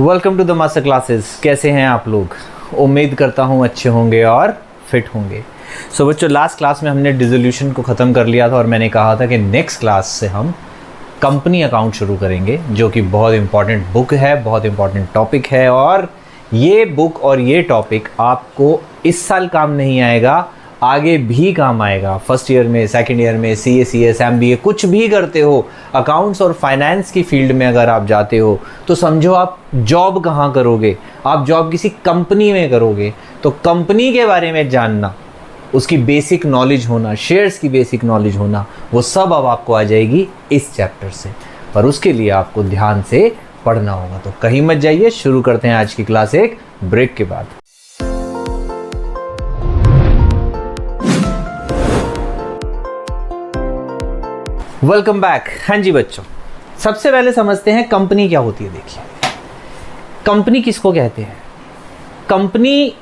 Welcome to the master classes. कैसे हैं आप लोग? उम्मीद करता हूँ अच्छे होंगे और फिट होंगे। सो बच्चों, लास्ट क्लास में हमने डिसोल्यूशन को ख़त्म कर लिया था और मैंने कहा था कि नेक्स्ट क्लास से हम कंपनी अकाउंट शुरू करेंगे, जो कि बहुत इंपॉर्टेंट बुक है, बहुत इंपॉर्टेंट टॉपिक है। और ये बुक और ये टॉपिक आपको इस साल काम नहीं आएगा, आगे भी काम आएगा। फर्स्ट ईयर में, सेकंड ईयर में, CA CS MBA कुछ भी करते हो, अकाउंट्स और फाइनेंस की फील्ड में अगर आप जाते हो तो समझो आप जॉब कहाँ करोगे, आप जॉब किसी कंपनी में करोगे। तो कंपनी के बारे में जानना, उसकी बेसिक नॉलेज होना, शेयर्स की बेसिक नॉलेज होना, वो सब अब आपको आ जाएगी इस चैप्टर से। पर उसके लिए आपको ध्यान से पढ़ना होगा। तो कहीं मत जाइए, शुरू करते हैं आज की क्लास एक ब्रेक के बाद। Welcome back. हाँ जी बच्चों, सबसे पहले समझते हैं कंपनी क्या होती है। देखिए, कंपनी किसको कहते हैं? कंपनी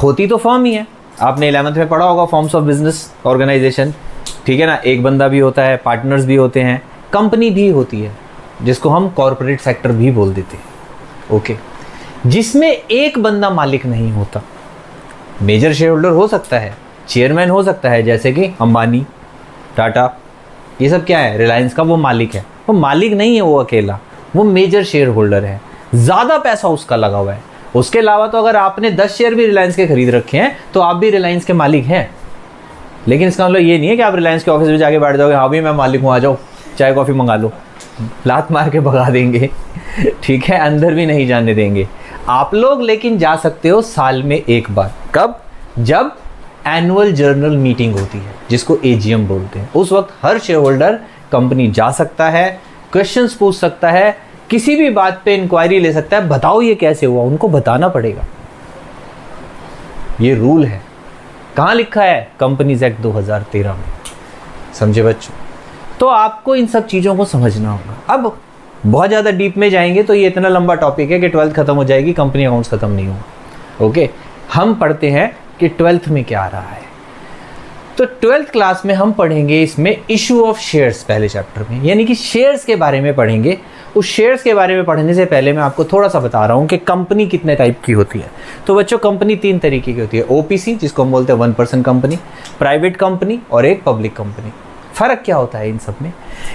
होती तो फर्म ही है। आपने 11th में पढ़ा होगा, फॉर्म्स ऑफ बिजनेस ऑर्गेनाइजेशन, ठीक है ना। एक बंदा भी होता है, पार्टनर्स भी होते हैं, कंपनी भी होती है, जिसको हम कॉर्पोरेट सेक्टर भी बोल देते हैं। ओके, जिसमें एक बंदा मालिक नहीं होता। मेजर शेयर होल्डर हो सकता है, चेयरमैन हो सकता है, जैसे कि अंबानी, टाटा, ये सब क्या है? रिलायंस का वो मालिक है। वो मालिक नहीं है वो अकेला, वो मेजर शेयर होल्डर है, ज़्यादा पैसा उसका लगा हुआ है। उसके अलावा तो अगर आपने 10 शेयर भी रिलायंस के खरीद रखे हैं तो आप भी रिलायंस के मालिक हैं। लेकिन इसका मतलब ये नहीं है कि आप रिलायंस के ऑफिस में जाके बैठ जाओगे, हाँ भी मैं मालिक हूँ, आ जाओ चाय कॉफ़ी मंगा लो, लात मार के भगा देंगे। ठीक है, अंदर भी नहीं जाने देंगे आप लोग। लेकिन जा सकते हो साल में एक बार। कब? जब एनुअल जर्नल मीटिंग होती है, जिसको AGM बोलते हैं। उस वक्त हर शेयर होल्डर कंपनी जा सकता है, क्वेश्चंस पूछ सकता है, किसी भी बात पे इंक्वायरी ले सकता है। बताओ ये कैसे हुआ, उनको बताना पड़ेगा। ये रूल है। कहाँ लिखा है? कंपनीज एक्ट 2013 में। समझे बच्चों? तो आपको इन सब चीज़ों को समझना होगा। अब बहुत ज़्यादा डीप में जाएंगे तो ये इतना लंबा टॉपिक है कि 12th खत्म हो जाएगी, कंपनी अकाउंट्स खत्म नहीं होगा। ओके, हम पढ़ते हैं कि 12th में क्या आ रहा है। तो 12th क्लास में हम पढ़ेंगे इसमें इशू ऑफ शेयर्स, पहले चैप्टर में, यानी कि शेयर्स के बारे में पढ़ेंगे। उस शेयर्स के बारे में पढ़ने से पहले मैं आपको थोड़ा सा बता रहा हूं कि कंपनी कितने टाइप की होती है। तो बच्चों, कंपनी 3 तरीके की होती है। OPC, जिसको हम बोलते हैं 1% कंपनी, प्राइवेट कंपनी और एक पब्लिक कंपनी। फर्क क्या होता है इन सब में?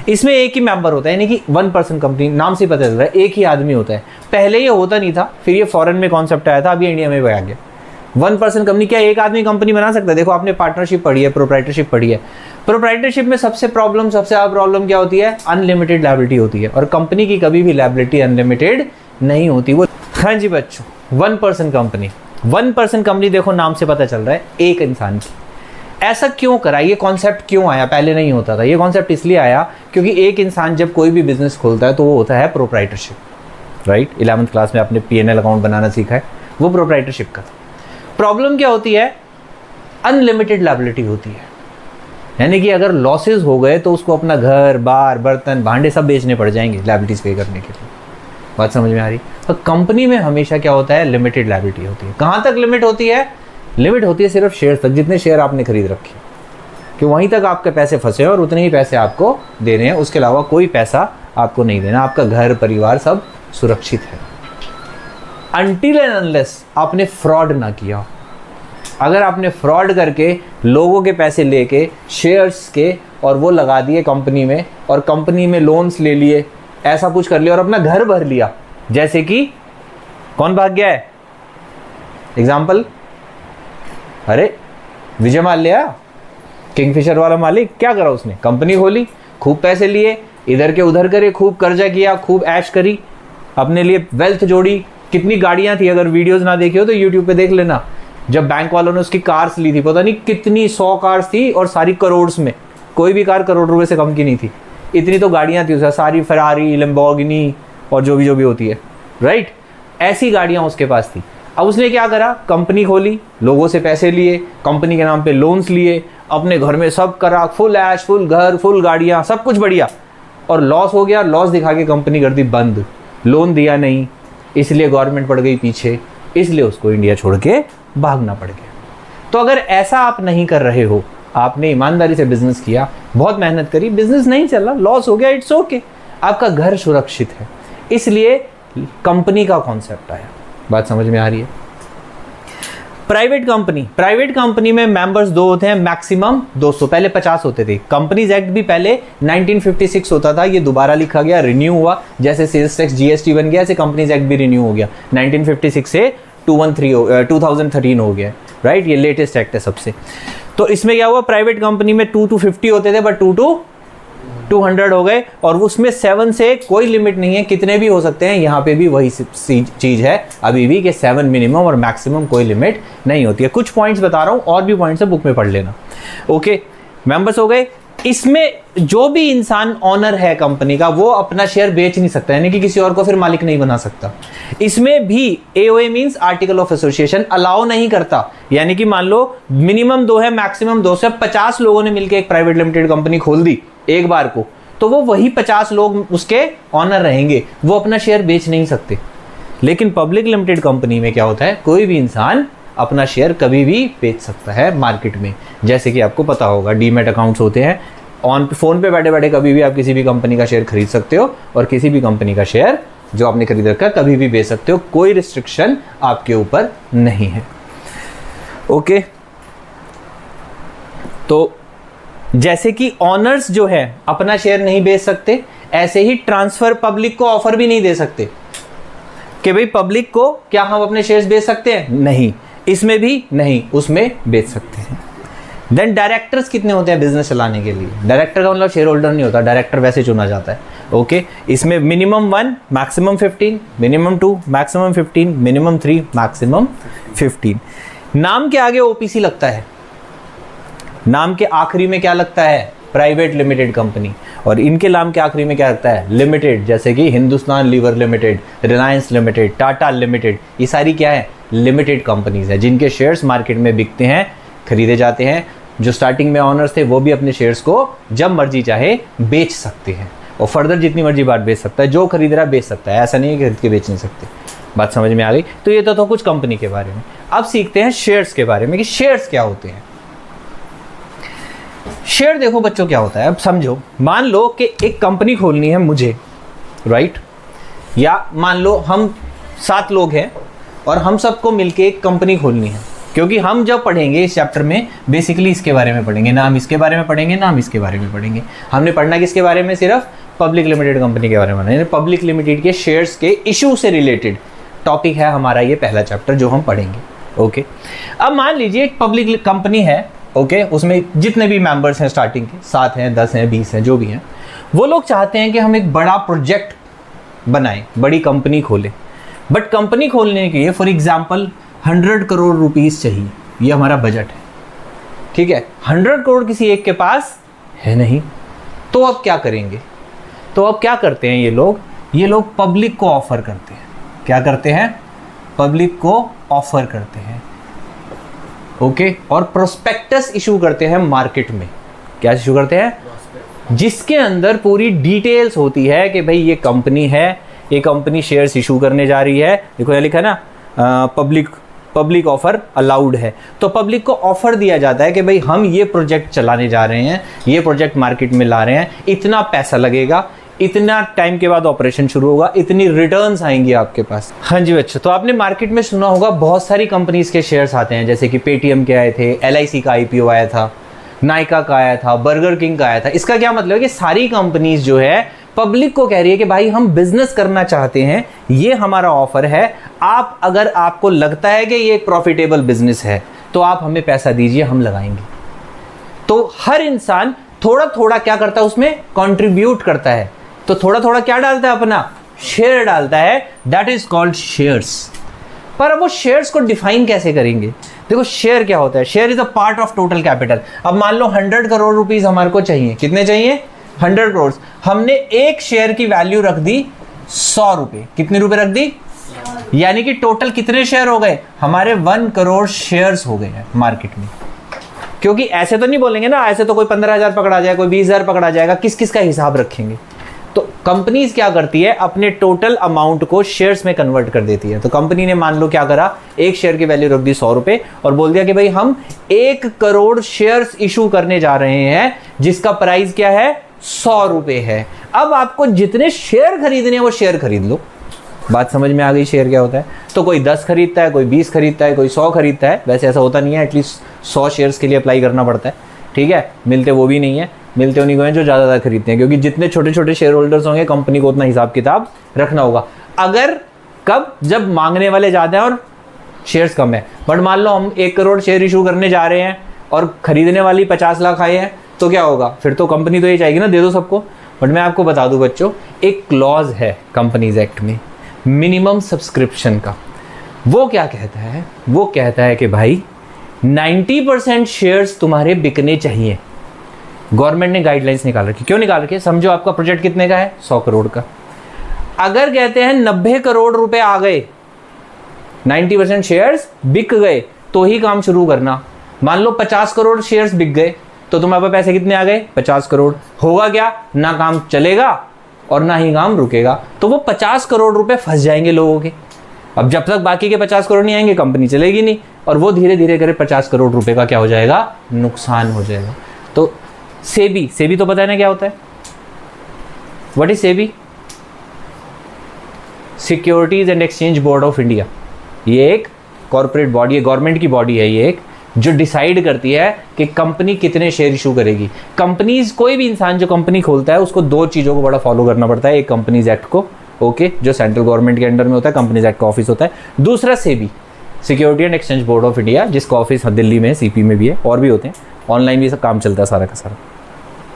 इसमें एक ही मेंबर होता है, यानी कि 1% कंपनी, नाम से पता चल रहा है एक ही आदमी होता है। पहले ये होता नहीं था, फिर ये फॉरेन में कॉन्सेप्ट आया था, अभी इंडिया में भी आ गया। 1% कंपनी। क्या एक आदमी कंपनी बना सकता है? देखो, आपने पार्टनरशिप पढ़ी है, प्रोप्राइटरशिप पढ़ी है। प्रोप्राइटरशिप में सबसे बड़ा प्रॉब्लम क्या होती है? अनलिमिटेड लायबिलिटी होती है, और कंपनी की कभी भी लायबिलिटी अनलिमिटेड नहीं होती। वो, हाँ जी बच्चों, 1% कंपनी। 1% कंपनी, देखो नाम से पता चल रहा है एक इंसान की। ऐसा क्यों करा? ये कॉन्सेप्ट क्यों आया? पहले नहीं होता था। ये कॉन्सेप्ट इसलिए आया क्योंकि एक इंसान जब कोई भी बिजनेस खोलता है तो वो होता है प्रोप्राइटरशिप। राइट, 11th क्लास में आपने P&L अकाउंट बनाना सीखा है, वो प्रोप्राइटरशिप का था। प्रॉब्लम क्या होती है? अनलिमिटेड लायबिलिटी होती है, यानी कि अगर लॉसेस हो गए तो उसको अपना घर बार, बर्तन, भांडे सब बेचने पड़ जाएंगे लायबिलिटीज पे करने के लिए। बात समझ में आ रही? तो कंपनी में हमेशा क्या होता है? लिमिटेड लायबिलिटी होती है। कहाँ तक लिमिट होती है? लिमिट होती है सिर्फ शेयर तक, जितने शेयर आपने खरीद रखे, कि वहीं तक आपके पैसे फंसे और उतने ही पैसे आपको देने हैं। उसके अलावा कोई पैसा आपको नहीं देना। आपका घर परिवार सब सुरक्षित है, अनटिल एंड अनलेस आपने फ्रॉड ना किया। अगर आपने फ्रॉड करके लोगों के पैसे लेके शेयर्स के और वो लगा दिए कंपनी में, और कंपनी में लोन्स ले लिए, ऐसा कुछ कर लिया और अपना घर भर लिया, जैसे कि कौन भाग गया है? एग्जाम्पल, अरे विजय माल्या, किंगफिशर वाला मालिक, क्या करा उसने? कंपनी खोली, खूब पैसे लिए, इधर के उधर करे, खूब कर्जा किया, खूब ऐश करी, अपने लिए वेल्थ जोड़ी। कितनी गाड़ियां थी, अगर वीडियोस ना देखी हो तो यूट्यूब पे देख लेना। जब बैंक वालों ने उसकी कार्स ली थी, पता नहीं कितनी 100 कार्स थी, और सारी करोड़ में। कोई भी कार करोड़ रुपए से कम की नहीं थी। इतनी तो गाड़ियां थी उसका, सारी फरारी, लैम्बोर्गिनी और जो भी होती है, राइट, ऐसी गाड़ियां उसके पास थी। अब उसने क्या करा? कंपनी खोली, लोगों से पैसे लिए, कंपनी के नाम पे लोन्स लिए, अपने घर में सब करा, फुल ऐश, फुल घर, फुल गाड़ियां, सब कुछ बढ़िया। और लॉस हो गया, लॉस दिखा के कंपनी कर दी बंद, लोन दिया नहीं, इसलिए गवर्नमेंट पड़ गई पीछे, इसलिए उसको इंडिया छोड़ के भागना पड़ गया। तो अगर ऐसा आप नहीं कर रहे हो, आपने ईमानदारी से बिजनेस किया, बहुत मेहनत करी, बिजनेस नहीं चला, लॉस हो गया, इट्स ओके, आपका घर सुरक्षित है। इसलिए कंपनी का कॉन्सेप्ट आया। बात समझ में आ रही है? प्राइवेट कंपनी में मेंबर्स 2 होते हैं, मैक्सिमम 200, पहले 50 होते थे। कंपनीज एक्ट भी पहले 1956 होता था, ये दोबारा लिखा गया, रिन्यू हुआ, जैसे सेल्स टैक्स जीएसटी बन गया, ऐसे कंपनीज एक्ट भी रिन्यू हो गया, 1956 से 2013 हो गया, राइट? ये लेटेस्ट एक्ट है सबसे। तो इसमें क्या हुआ, प्राइवेट कंपनी में 2 to 50 होते थे, बट 2 to 200 हो गए, और उसमें 7 से कोई लिमिट नहीं है, कितने भी हो सकते हैं। यहाँ पे भी वही चीज है अभी भी कि 7 मिनिमम और मैक्सिमम कोई लिमिट नहीं होती है। कुछ पॉइंट्स बता रहा हूँ, और भी पॉइंट्स है, बुक में पढ़ लेना। ओके, मेंबर्स हो गए। इसमें जो भी इंसान ऑनर है कंपनी का, वो अपना शेयर बेच नहीं सकता, यानी कि किसी और को फिर मालिक नहीं बना सकता। इसमें भी AOA means article of association allow नहीं करता, यानी कि मान लो मिनिमम 2 है, मैक्सिमम 2 से 50 लोगों ने मिलकर एक प्राइवेट लिमिटेड कंपनी खोल दी एक बार को, तो वो वही 50 लोग उसके ऑनर रहेंगे, वो अपना शेयर बेच नहीं सकते। लेकिन पब्लिक लिमिटेड कंपनी में क्या होता है, कोई भी इंसान अपना शेयर कभी भी बेच सकता है मार्केट में। जैसे कि आपको पता होगा, डीमैट अकाउंट्स होते हैं, ऑन फोन पे बैठे बैठे कभी भी आप किसी भी कंपनी का शेयर खरीद सकते हो, और किसी भी कंपनी का शेयर जो आपने खरीद रखा है कभी भी बेच सकते हो, कोई रिस्ट्रिक्शन आपके ऊपर नहीं है। ओके, तो जैसे कि ऑनर्स जो है अपना शेयर नहीं बेच सकते, ऐसे ही ट्रांसफर पब्लिक को ऑफर भी नहीं दे सकते कि भाई पब्लिक को क्या हम अपने शेयर्स बेच सकते हैं, नहीं, इसमें भी नहीं, उसमें बेच सकते हैं। देन डायरेक्टर्स कितने होते हैं बिजनेस चलाने के लिए? डायरेक्टर का मतलब शेयर होल्डर नहीं होता, डायरेक्टर वैसे चुना जाता है। ओके, इसमें minimum 1, maximum 15, minimum 2, maximum 15, minimum 3, maximum 15। नाम के आगे ओपीसी लगता है, नाम के आखिरी में क्या लगता है, प्राइवेट लिमिटेड कंपनी, और इनके नाम के आखिरी में क्या लगता है, लिमिटेड, जैसे कि Hindustan Lever limited, Reliance limited, Tata limited, ये सारी क्या है, लिमिटेड कंपनीज है, जिनके शेयर्स मार्केट में बिकते हैं, खरीदे जाते हैं। जो स्टार्टिंग में ऑनर्स थे वो भी अपने शेयर्स को जब मर्जी चाहे बेच सकते हैं, और फर्दर जितनी मर्जी बार बेच सकता है, जो खरीद रहा है बेच सकता है, ऐसा नहीं है कि खरीद के बेच नहीं सकते। बात समझ में आ गई? तो ये तो कुछ कंपनी के बारे में। अब सीखते हैं शेयर्स के बारे में कि शेयर्स क्या होते हैं। शेयर देखो बच्चों क्या होता है, अब समझो, मान लो कि एक कंपनी खोलनी है मुझे, राइट, या मान लो हम 7 लोग हैं और हम सबको मिलके एक कंपनी खोलनी है, क्योंकि हम जब पढ़ेंगे इस चैप्टर में बेसिकली इसके बारे में पढ़ेंगे, ना हम इसके बारे में पढ़ेंगे ना हम इसके बारे में पढ़ेंगे। हमने पढ़ना किसके बारे में, सिर्फ पब्लिक लिमिटेड कंपनी के बारे में पढ़ना, पब्लिक लिमिटेड के शेयर्स के इशू से रिलेटेड टॉपिक है हमारा ये पहला चैप्टर जो हम पढ़ेंगे। ओके, अब मान लीजिए एक पब्लिक कंपनी है, ओके, उसमें जितने भी मेंबर्स हैं स्टार्टिंग के 7 हैं, 10 हैं, 20 हैं, जो भी हैं, वो लोग चाहते हैं कि हम एक बड़ा प्रोजेक्ट बनाएं, बड़ी कंपनी खोलें। बट कंपनी खोलने के लिए फॉर एग्जांपल 100 करोड़ रुपीस चाहिए, ये हमारा बजट है, ठीक है। 100 करोड़ किसी एक के पास है नहीं, तो अब क्या करेंगे? तो अब क्या करते हैं ये लोग पब्लिक को ऑफर करते हैं। क्या करते हैं? पब्लिक को ऑफर करते हैं, ओके, और प्रोस्पेक्टस इशू करते हैं मार्केट में। क्या इशू करते हैं? जिसके अंदर पूरी डिटेल्स होती है कि भाई ये कंपनी है, ये कंपनी शेयर्स इशू करने जा रही है। देखो यहाँ लिखा है ना, पब्लिक ऑफर अलाउड है, तो पब्लिक को ऑफर दिया जाता है कि भाई हम ये प्रोजेक्ट चलाने जा रहे हैं, ये प्रोजेक्ट मार्केट में ला रहे हैं, इतना पैसा लगेगा, इतना टाइम के बाद ऑपरेशन शुरू होगा, इतनी रिटर्न्स आएंगी आपके पास। हाँ जी बच्चों, तो आपने मार्केट में सुना होगा बहुत सारी कंपनीज के शेयर्स आते हैं, जैसे कि पेटीएम के आए थे, LIC का IPO आया था, नाइका का आया था, बर्गर किंग का आया था। इसका क्या मतलब है कि सारी कंपनीज जो है पब्लिक को कह रही है कि भाई हम बिजनेस करना चाहते हैं, ये हमारा ऑफर है, आप अगर आपको लगता है कि ये एक प्रॉफिटेबल बिजनेस है तो आप हमें पैसा दीजिए, हम लगाएंगे। तो हर इंसान थोड़ा थोड़ा क्या करता है, उसमें कंट्रीब्यूट करता है, तो थोड़ा थोड़ा क्या डालता है, अपना शेयर डालता है, दैट इज कॉल्ड शेयर्स। पर अब वो शेयर्स को डिफाइन कैसे करेंगे? देखो शेयर क्या होता है, share is a part of total capital. अब मान लो 100 करोड़ रुपीस हमारे को चाहिए, कितने चाहिए? 100 करोड़। हमने एक शेयर की वैल्यू रख दी 100 रुपए, कितने रुपए रख दी? यानी कि टोटल कितने शेयर हो गए हमारे? 1 करोड़ शेयर्स हो गए हैं मार्केट में। क्योंकि ऐसे तो नहीं बोलेंगे ना, ऐसे तो कोई 15,000 पकड़ा जाए, कोई 20,000 पकड़ा जाएगा, किस किस का हिसाब रखेंगे? तो कंपनीज क्या करती है, अपने टोटल अमाउंट को शेयर्स में कन्वर्ट कर देती है। तो कंपनी ने मान लो क्या करा, एक शेयर की वैल्यू रख दी 100 रुपए और बोल दिया कि भाई हम 1 करोड़ शेयर्स इशू करने जा रहे हैं, जिसका प्राइस क्या है? 100 रुपए है। अब आपको जितने शेयर खरीदने हैं वो शेयर खरीद लो, बात समझ में आ गई शेयर क्या होता है? तो कोई 10 खरीदता है, कोई 20 खरीदता है, कोई 100 खरीदता है। वैसे ऐसा होता नहीं है, एटलीस्ट 100 शेयर्स के लिए अप्लाई करना पड़ता है, ठीक है। मिलते वो भी नहीं है, मिलते उन्हीं को हैं जो ज़्यादा खरीदते हैं, क्योंकि जितने छोटे छोटे शेयर होल्डर्स होंगे कंपनी को उतना हिसाब किताब रखना होगा। अगर कब, जब मांगने वाले ज़्यादा हैं और शेयर्स कम है। बट मान लो हम 1 करोड़ शेयर इशू करने जा रहे हैं और खरीदने वाली 50 लाख आए हैं, तो क्या होगा? फिर तो कंपनी तो ये चाहेगी ना, दे दो सबको। बट मैं आपको बता दूं बच्चों, एक क्लॉज है कंपनीज एक्ट में मिनिमम सब्सक्रिप्शन का। वो क्या कहता है? वो कहता है कि भाई 90% शेयर्स तुम्हारे बिकने चाहिए। गवर्नमेंट ने गाइडलाइंस निकाल रखी। क्यों निकाल रखी है? समझो आपका प्रोजेक्ट कितने का है? 100 करोड़ का। अगर कहते हैं 90 करोड़ रुपए आ गए, 90% शेयर्स बिक गए, तो ही काम शुरू करना। मान लो 50 करोड़ शेयर्स बिक गए, तो तुम्हारे पास पैसे कितने आ गए? 50 करोड़। होगा क्या? ना काम चलेगा और ना ही काम रुकेगा। तो वो 50 करोड़ रुपए फंस जाएंगे लोगों के। अब जब तक बाकी के 50 करोड़ नहीं आएंगे, कंपनी चलेगी नहीं, और वो धीरे धीरे करे 50 करोड़ रुपए का क्या हो जाएगा? नुकसान हो जाएगा। तो सेबी तो पता है ना क्या होता है? What is SEBI? Securities and exchange board of India. ये एक कॉर्पोरेट बॉडी है, गवर्नमेंट की बॉडी है ये एक, जो डिसाइड करती है कि कंपनी कितने शेयर इशू करेगी। कंपनीज, कोई भी इंसान जो कंपनी खोलता है उसको 2 चीज़ों को बड़ा फॉलो करना पड़ता है। एक कंपनीज एक्ट को, ओके, जो सेंट्रल गवर्नमेंट के अंडर में होता है, कंपनीज एक्ट का ऑफिस होता है। दूसरा SEBI, security and exchange board of India, जिसका ऑफिस दिल्ली में है, सीपी में भी है, और भी होते हैं, ऑनलाइन भी सब काम चलता है सारा का सारा,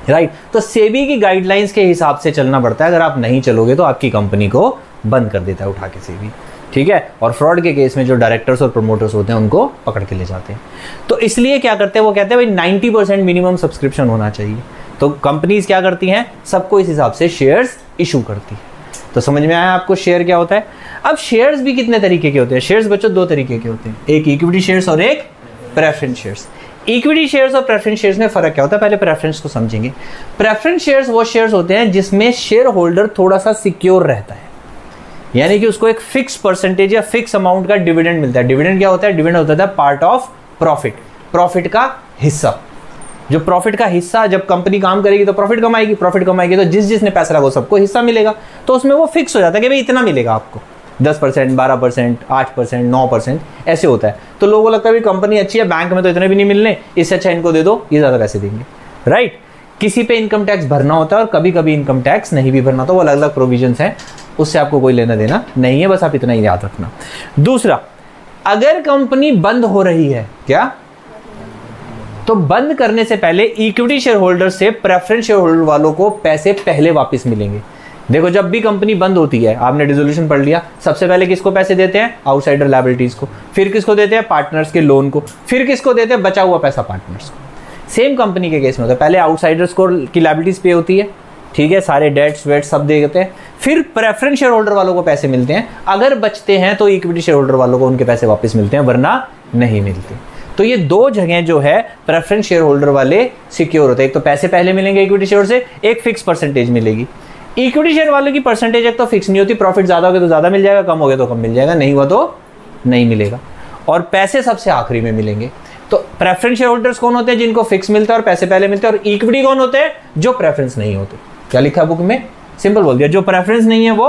राइट। तो सेबी की गाइडलाइंस के हिसाब से चलना पड़ता है। अगर आप नहीं चलोगे तो आपकी कंपनी को बंद कर देता है उठा के सेबी, ठीक है। और फ्रॉड के केस में जो डायरेक्टर्स और प्रमोटर्स होते हैं उनको पकड़ के ले जाते हैं। तो इसलिए क्या करते हैं, वो कहते हैं भाई 90% मिनिमम सब्सक्रिप्शन होना चाहिए। तो कंपनीज क्या करती हैं? सबको इस हिसाब से शेयर्स इशू करती है। तो समझ में आया आपको शेयर क्या होता है? अब शेयर्स भी कितने तरीके के होते हैं? शेयर्स बच्चों 2 तरीके के होते हैं, एक इक्विटी शेयर्स और एक प्रेफरेंस शेयर्स। इक्विटी शेयर्स और प्रेफरेंस शेयर्स में फर्क क्या होता है? पहले प्रेफरेंस को समझेंगे। प्रेफरेंस शेयर्स वो शेयर्स होते हैं जिसमें शेयर होल्डर थोड़ा सा सिक्योर रहता है, यानी कि उसको एक फिक्स परसेंटेज या फिक्स अमाउंट का डिविडेंड मिलता है। डिविडेंड क्या होता है? डिविडेंड होता है पार्ट ऑफ प्रॉफिट, प्रॉफिट का हिस्सा। जो प्रॉफिट का हिस्सा, जब कंपनी काम करेगी तो प्रॉफिट कमाएगी, प्रॉफिट कमाएगी तो जिसने पैसा लगा सबको हिस्सा मिलेगा। तो उसमें वो फिक्स हो जाता है कि भाई इतना मिलेगा आपको, 10%, 12%, 8%, 9%, ऐसे होता है। तो लोगों को लगता है भी कंपनी अच्छी है, बैंक में तो इतने भी नहीं मिलने, इससे अच्छा इनको दे दो, ये ज़्यादा पैसे देंगे, राइट। किसी पे इनकम टैक्स भरना होता है और कभी कभी इनकम टैक्स नहीं भी भरना होता, वो अलग अलग प्रोविजंस हैं, उससे आपको कोई लेना देना नहीं है, बस आप इतना ही याद रखना। दूसरा, अगर कंपनी बंद हो रही है, क्या? तो बंद करने से पहले इक्विटी शेयर होल्डर से प्रेफरेंस शेयर होल्डर वालों को पैसे पहले वापस मिलेंगे। देखो, जब भी कंपनी बंद होती है, आपने डिसोल्यूशन पढ़ लिया, सबसे पहले किसको पैसे देते हैं? आउटसाइडर लायबिलिटीज को। फिर किसको देते हैं? पार्टनर्स के लोन को। फिर किसको देते हैं? बचा हुआ पैसा पार्टनर्स को। सेम कंपनी के केस में होता है, पहले आउटसाइडर्स को की लायबिलिटीज पे होती है, ठीक है, सारे डेट्स वेट्स सब दे देते हैं। फिर प्रेफरेंस शेयर होल्डर वालों को पैसे मिलते हैं, अगर बचते हैं तो इक्विटी शेयर होल्डर वालों को उनके पैसे वापस मिलते हैं, वरना नहीं मिलते। तो ये 2 जगह जो है प्रेफरेंस शेयर होल्डर वाले सिक्योर होते हैं। एक तो पैसे पहले मिलेंगे इक्विटी शेयर से, एक फिक्स परसेंटेज मिलेगी। इक्विटी शेयर वालों की परसेंटेज एक तो फिक्स नहीं होती, प्रॉफिट ज्यादा हो गया तो ज्यादा मिल जाएगा, कम हो गया तो कम मिल जाएगा, नहीं हुआ तो नहीं मिलेगा। और पैसे सबसे आखिरी में मिलेंगे। तो प्रेफरेंस शेयर होल्डर्स कौन होते हैं? जिनको फिक्स मिलता है और पैसे पहले मिलते हैं। और इक्विटी कौन होते हैं? जो प्रेफरेंस नहीं होते। क्या लिखा है बुक में? सिंपल बोल दिया, जो प्रेफरेंस नहीं है वो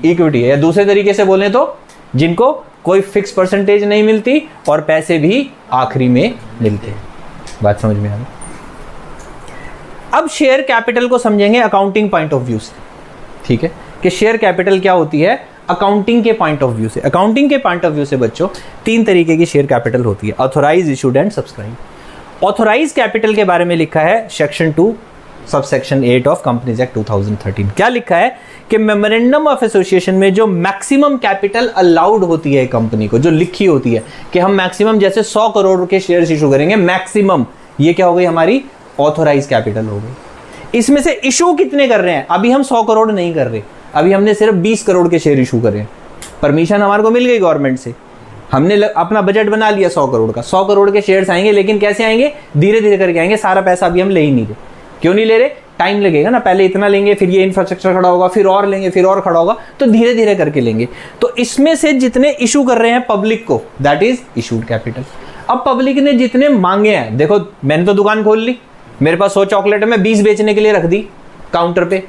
इक्विटी है, या दूसरे तरीके से बोलें तो जिनको कोई फिक्स परसेंटेज नहीं मिलती और पैसे भी आखिरी में मिलते हैं। बात समझ में आ गई? अब शेयर कैपिटल को समझेंगे अकाउंटिंग पॉइंट ऑफ व्यू से, ठीक है, कि शेयर कैपिटल क्या होती है अकाउंटिंग के पॉइंट ऑफ व्यू से। अकाउंटिंग के पॉइंट ऑफ व्यू से बच्चों 3 तरीके की शेयर कैपिटल होती है, authorize, issued and subscribe. Authorize capital के बारे में लिखा है section 2 subsection 8 of companies act 2013। क्या लिखा है कि मेमोरेंडम ऑफ एसोसिएशन में जो मैक्सिमम कैपिटल अलाउड होती है कंपनी को, जो लिखी होती है कि हम मैक्सिमम जैसे 100 करोड़ के शेयर्स इशू करेंगे मैक्सिमम, ये क्या हो गई? हमारी ऑथोराइज कैपिटल हो गई। इसमें से इशू कितने कर रहे हैं? अभी हम 100 करोड़ नहीं कर रहे, अभी हमने सिर्फ 20 करोड़ के शेयर इशू करे। परमिशन हमारे को मिल गई गवर्नमेंट से, हमने अपना बजट बना लिया 100 करोड़ का, 100 करोड़ के शेयर्स आएंगे, लेकिन कैसे आएंगे? धीरे धीरे करके आएंगे, सारा पैसा अभी हम ले ही नहीं रहे। क्यों नहीं ले रहे? टाइम लगेगा ना, पहले इतना लेंगे, फिर ये इंफ्रास्ट्रक्चर खड़ा होगा, फिर और लेंगे, फिर और खड़ा होगा, तो धीरे धीरे करके लेंगे। तो इसमें से जितने इशू कर रहे हैं पब्लिक को, दैट इज इशूड कैपिटल। अब पब्लिक ने जितने मांगे हैं, देखो मैंने तो दुकान खोल ली, मेरे पास 100 चॉकलेट है, मैं 20 बेचने के लिए रख दी काउंटर पे,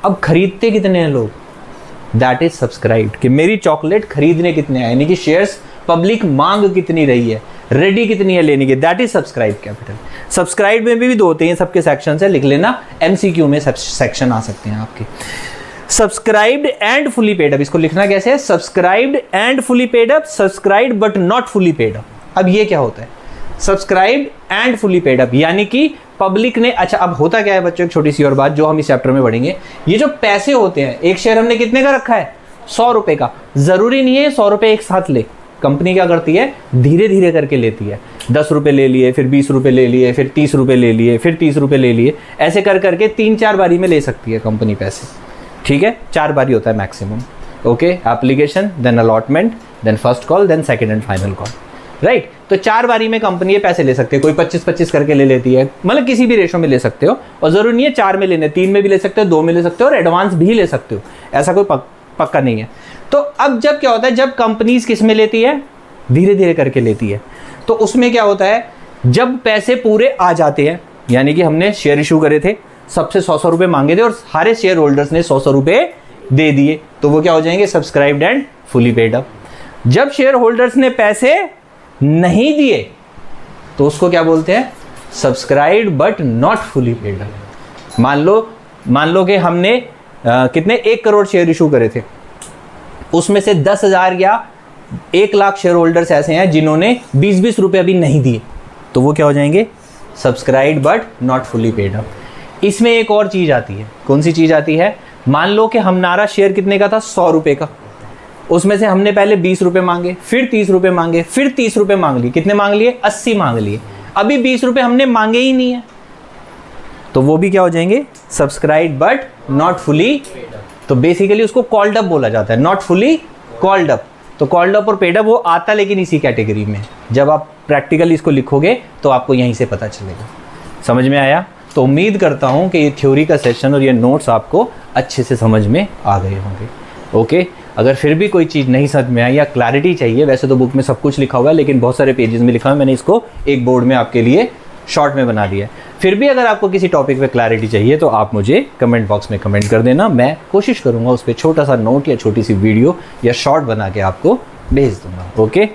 अब खरीदते कितने हैं लोग? दैट इज सब्सक्राइब्ड, कि मेरी चॉकलेट खरीदने कितने हैं, यानी कि शेयर्स पब्लिक मांग कितनी रही है, रेडी कितनी है लेने की, that is subscribe capital. Subscribe में भी दो होते हैं, सबके सेक्शन है, लिख लेना, एमसीक्यू में सेक्शन आ सकते हैं आपके। Subscribed and fully paid up, इसको लिखना कैसे है, subscribed and fully paid up, subscribed but not fully paid up. अब ये क्या होता है, subscribed and fully paid up, यानी कि पब्लिक ने, अच्छा अब होता क्या है बच्चों, एक छोटी सी और बात जो हम इस चैप्टर में पढ़ेंगे, ये जो पैसे होते हैं, एक शेयर हमने कितने का रखा है, 100 रुपए का, जरूरी नहीं है 100 रुपए एक साथ ले, कंपनी क्या करती है, धीरे धीरे करके लेती है, 10 रुपए ले लिए, फिर 20 रुपए ले लिए, फिर 30 रुपए ले लिए, फिर 30 रुपए ले लिए, ऐसे कर करके 3-4 बारी में ले सकती है कंपनी पैसे, ठीक है, 4 बारी होता है maximum. Okay, application, then allotment, then first call, then second and final call, right. तो 4 बारी में कंपनी ये पैसे ले सकते हैं, कोई 25-25 करके ले लेती है, मतलब किसी भी रेशो में ले सकते हो, और जरूरी नहीं है 4 में लेने, 3 में भी ले सकते हो, 2 में ले सकते हो, और एडवांस भी ले सकते हो, ऐसा कोई पक्का नहीं है। तो अब जब क्या होता है, जब कंपनीज किस में लेती है, धीरे धीरे करके लेती है, तो उसमें क्या होता है, जब पैसे पूरे आ जाते हैं, यानी कि हमने शेयर इशू करे थे, सबसे 100-100 रुपए मांगे थे और सारे शेयर होल्डर्स ने 100-100 रुपए दे दिए, तो वो क्या हो जाएंगे, subscribed and fully paid up. जब शेयर होल्डर्स ने पैसे नहीं दिए तो उसको क्या बोलते हैं, subscribed but not fully paid up. मान लो कि हमने कितने 1 करोड़ शेयर इशू करे थे, उसमें से 10,000 या 1 लाख शेयर होल्डर्स ऐसे हैं जिन्होंने 20-20 रुपए अभी नहीं दिए, तो वो क्या हो जाएंगे, subscribed but not fully paid up. इसमें एक और चीज आती है, कौन सी चीज आती है, मान लो कि हमारा शेयर कितने का था, 100 रुपए का, उसमें से हमने पहले 20 रुपए मांगे, फिर 30 रुपए मांगे, फिर 30 रुपए मांग लिए, कितने मांग लिए, 80 मांग लिए, अभी 20 रुपए हमने मांगे ही नहीं है, तो वो भी क्या हो जाएंगे, सब्सक्राइब्ड बट नॉट फुली। तो बेसिकली उसको कॉल्ड अप बोला जाता है, नॉट फुली कॉल्ड अप। तो कॉल्ड अप और पेड अप वो आता लेकिन इसी कैटेगरी में, जब आप प्रैक्टिकली इसको लिखोगे तो आपको यहीं से पता चलेगा। समझ में आया? तो उम्मीद करता हूँ कि ये थ्योरी का सेशन और ये नोट्स आपको अच्छे से समझ में आ गए होंगे। ओके, अगर फिर भी कोई चीज़ नहीं समझ में आई या क्लैरिटी चाहिए, वैसे तो बुक में सब कुछ लिखा हुआ है लेकिन बहुत सारे पेजेस में लिखा हुआ है, मैंने इसको एक बोर्ड में आपके लिए शॉर्ट में बना दिया है। फिर भी अगर आपको किसी टॉपिक पे क्लैरिटी चाहिए तो आप मुझे कमेंट बॉक्स में कमेंट कर देना, मैं कोशिश करूँगा उस पर छोटा सा नोट या छोटी सी वीडियो या शॉर्ट बना के आपको भेज दूँगा। ओके,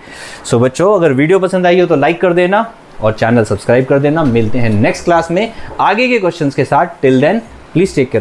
सो बच्चों, अगर वीडियो पसंद आई हो तो लाइक कर देना और चैनल सब्सक्राइब कर देना। मिलते हैं नेक्स्ट क्लास में आगे के क्वेश्चंस के साथ। Till then please take care.